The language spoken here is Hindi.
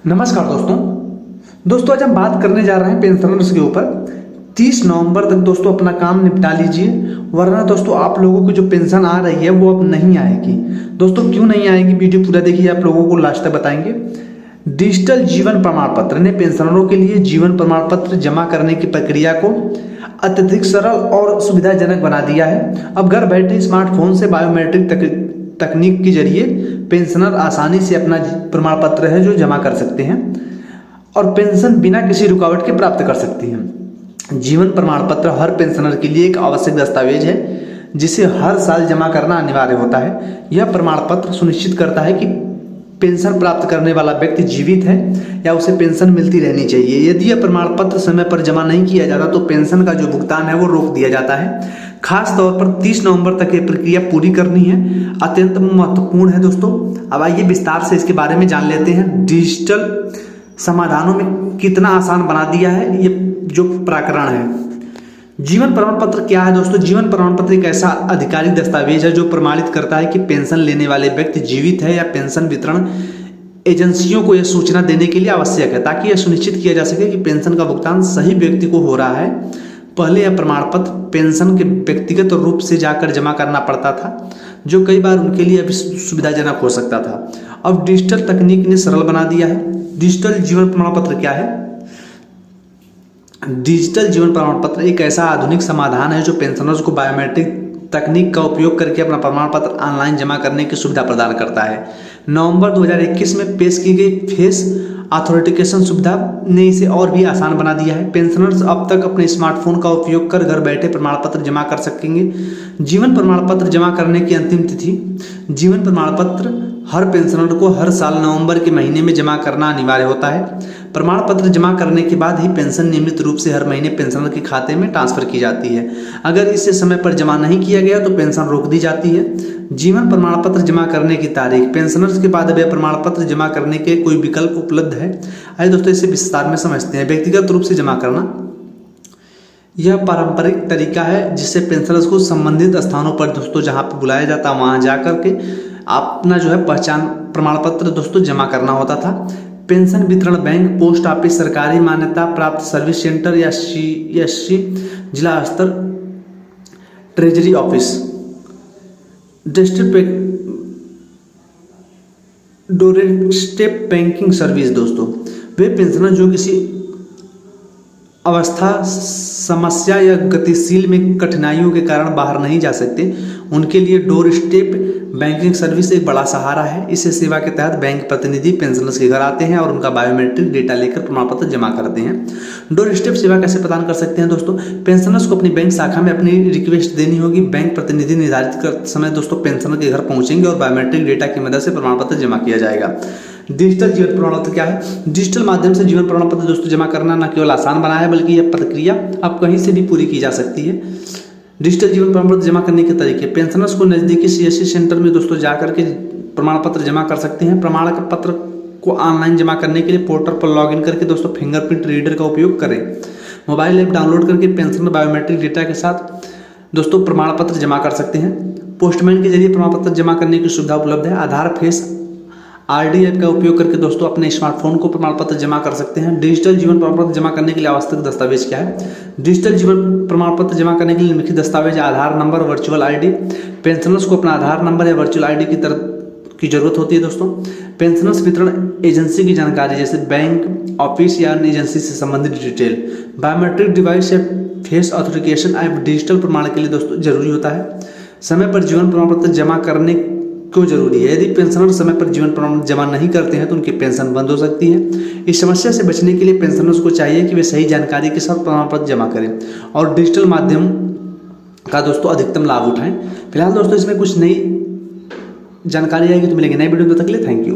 नमस्कार दोस्तों आज हम बात करने जा रहे हैं पेंशनर्स के ऊपर। 30 नवंबर तक दोस्तों अपना काम निपटा लीजिए, वरना दोस्तों आप लोगों की जो पेंशन आ रही है वो अब नहीं आएगी। दोस्तों क्यों नहीं आएगी, वीडियो पूरा देखिए, आप लोगों को लास्ट तक बताएंगे। डिजिटल जीवन प्रमाण पत्र ने पेंशनरों के लिए जीवन प्रमाण पत्र जमा करने की प्रक्रिया को अत्यधिक सरल और सुविधाजनक बना दिया है। अब घर बैठे स्मार्टफोन से बायोमेट्रिक तकनीक के जरिए पेंशनर आसानी से अपना प्रमाण पत्र है जो जमा कर सकते हैं और पेंशन बिना किसी रुकावट के प्राप्त कर सकते हैं। जीवन प्रमाण पत्र हर पेंशनर के लिए एक आवश्यक दस्तावेज है जिसे हर साल जमा करना अनिवार्य होता है। यह प्रमाण पत्र सुनिश्चित करता है कि पेंशन प्राप्त करने वाला व्यक्ति जीवित है या उसे पेंशन मिलती रहनी चाहिए। यदि यह प्रमाण पत्र समय पर जमा नहीं किया जाता तो पेंशन का जो भुगतान है वो रोक दिया जाता है। खास तौर पर 30 नवंबर तक ये प्रक्रिया पूरी करनी है, अत्यंत महत्वपूर्ण है दोस्तों। अब आइए विस्तार से इसके बारे में जान लेते हैं। डिजिटल समाधानों में कितना आसान बना दिया है ये जो प्रकरण है। जीवन प्रमाण पत्र क्या है दोस्तों? जीवन प्रमाण पत्र एक ऐसा आधिकारिक दस्तावेज है जो प्रमाणित करता है कि पेंशन लेने वाले व्यक्ति जीवित है या पेंशन वितरण एजेंसियों को यह सूचना देने के लिए आवश्यक है, ताकि यह सुनिश्चित किया जा सके कि पेंशन का भुगतान सही व्यक्ति को हो रहा है। पहले यह प्रमाण पत्र पेंशन के व्यक्तिगत रूप से जाकर जमा करना पड़ता था, जो कई बार उनके लिए सुविधाजनक हो सकता था। अब डिजिटल तकनीक ने सरल बना दिया है। डिजिटल जीवन प्रमाण पत्र क्या है? डिजिटल जीवन प्रमाण पत्र एक ऐसा आधुनिक समाधान है जो पेंशनर्स को बायोमेट्रिक तकनीक का उपयोग करके अपना प्रमाण पत्र ऑनलाइन जमा करने की सुविधा प्रदान करता है। नवंबर 2021 में पेश की गई फेस ऑथेंटिकेशन सुविधा ने इसे और भी आसान बना दिया है। पेंशनर्स अब तक अपने स्मार्टफोन का उपयोग कर घर बैठे प्रमाण पत्र जमा कर सकेंगे। जीवन प्रमाण पत्र जमा करने की अंतिम तिथि। जीवन प्रमाण पत्र हर पेंशनर को हर साल नवंबर के महीने में जमा करना अनिवार्य होता है। प्रमाण पत्र जमा करने के बाद ही पेंशन नियमित रूप से हर महीने पेंशनर के खाते में ट्रांसफर की जाती है। अगर इसे समय पर जमा नहीं किया गया तो पेंशन रोक दी जाती है। जीवन प्रमाण पत्र जमा करने की तारीख। पेंशनर्स के बाद अब प्रमाण पत्र जमा करने के कोई विकल्प उपलब्ध है? आइए दोस्तों इसे विस्तार में समझते हैं। व्यक्तिगत रूप से जमा करना यह पारंपरिक तरीका है जिससे पेंशनर्स को संबंधित स्थानों पर दोस्तों जहाँ पे बुलाया जाता है वहाँ जा करके अपना जो है पहचान प्रमाण पत्र दोस्तों जमा करना होता था। पेंशन वितरण बैंक, पोस्ट ऑफिस, सरकारी मान्यता प्राप्त सर्विस सेंटर या CSC, जिला स्तर treasury office, doorstep banking service. दोस्तों वे पेंशनर जो किसी अवस्था, समस्या या गतिशील में कठिनाइयों के कारण बाहर नहीं जा सकते, उनके लिए डोर स्टेप बैंकिंग सर्विस एक बड़ा सहारा है। इस सेवा के तहत बैंक प्रतिनिधि पेंशनर्स के घर आते हैं और उनका बायोमेट्रिक डेटा लेकर प्रमाण पत्र जमा करते हैं। डोर स्टेप सेवा कैसे प्रदान कर सकते हैं दोस्तों? पेंशनर्स को अपनी बैंक शाखा में अपनी रिक्वेस्ट देनी होगी। बैंक प्रतिनिधि निर्धारित कर समय दोस्तों पेंशनर के घर पहुंचेंगे और बायोमेट्रिक डेटा की मदद से प्रमाण पत्र जमा किया जाएगा। डिजिटल जीवन प्रमाण पत्र क्या है? डिजिटल माध्यम से जीवन प्रमाण पत्र दोस्तों जमा करना न केवल आसान बना है बल्कि यह प्रक्रिया अब कहीं से भी पूरी की जा सकती है। डिजिटल जीवन प्रमाण पत्र जमा करने के तरीके। पेंशनर्स को नज़दीकी CSC सेंटर में दोस्तों जाकर के प्रमाण पत्र जमा कर सकते हैं। प्रमाण पत्र को ऑनलाइन जमा करने के लिए पोर्टल पर लॉगिन करके दोस्तों फिंगरप्रिंट रीडर का उपयोग करें। मोबाइल ऐप डाउनलोड करके पेंशनर बायोमेट्रिक डेटा के साथ दोस्तों प्रमाण पत्र जमा कर सकते हैं। पोस्टमैन के जरिए प्रमाण पत्र जमा करने की सुविधा उपलब्ध है। आधार फेस RD ऐप का उपयोग करके दोस्तों अपने स्मार्टफोन को प्रमाण पत्र जमा कर सकते हैं। डिजिटल जीवन प्रमाण पत्र जमा करने के लिए आवश्यक दस्तावेज क्या है? डिजिटल जीवन प्रमाण पत्र जमा करने के लिए निम्नलिखित दस्तावेज: आधार नंबर, वर्चुअल ID। पेंशनर्स को अपना आधार नंबर या वर्चुअल ID की जरूरत होती है दोस्तों। पेंशनर्स वितरण एजेंसी की जानकारी जैसे बैंक, ऑफिस या अन्य एजेंसी से संबंधित डिटेल। बायोमेट्रिक डिवाइस या फेस ऑथेंटिकेशन ऐप डिजिटल प्रमाण के लिए दोस्तों जरूरी होता है। समय पर जीवन प्रमाण पत्र जमा करने क्यों जरूरी है? यदि पेंशनर समय पर जीवन प्रमाण जमा नहीं करते हैं तो उनकी पेंशन बंद हो सकती है। इस समस्या से बचने के लिए पेंशनर्स को चाहिए कि वे सही जानकारी के साथ प्रमाण पत्र जमा करें और डिजिटल माध्यम का दोस्तों अधिकतम लाभ उठाएं। फिलहाल दोस्तों इसमें कुछ नई जानकारी आएगी तो मिलेंगे नई वीडियो में। तब तक के लिए थैंक यू।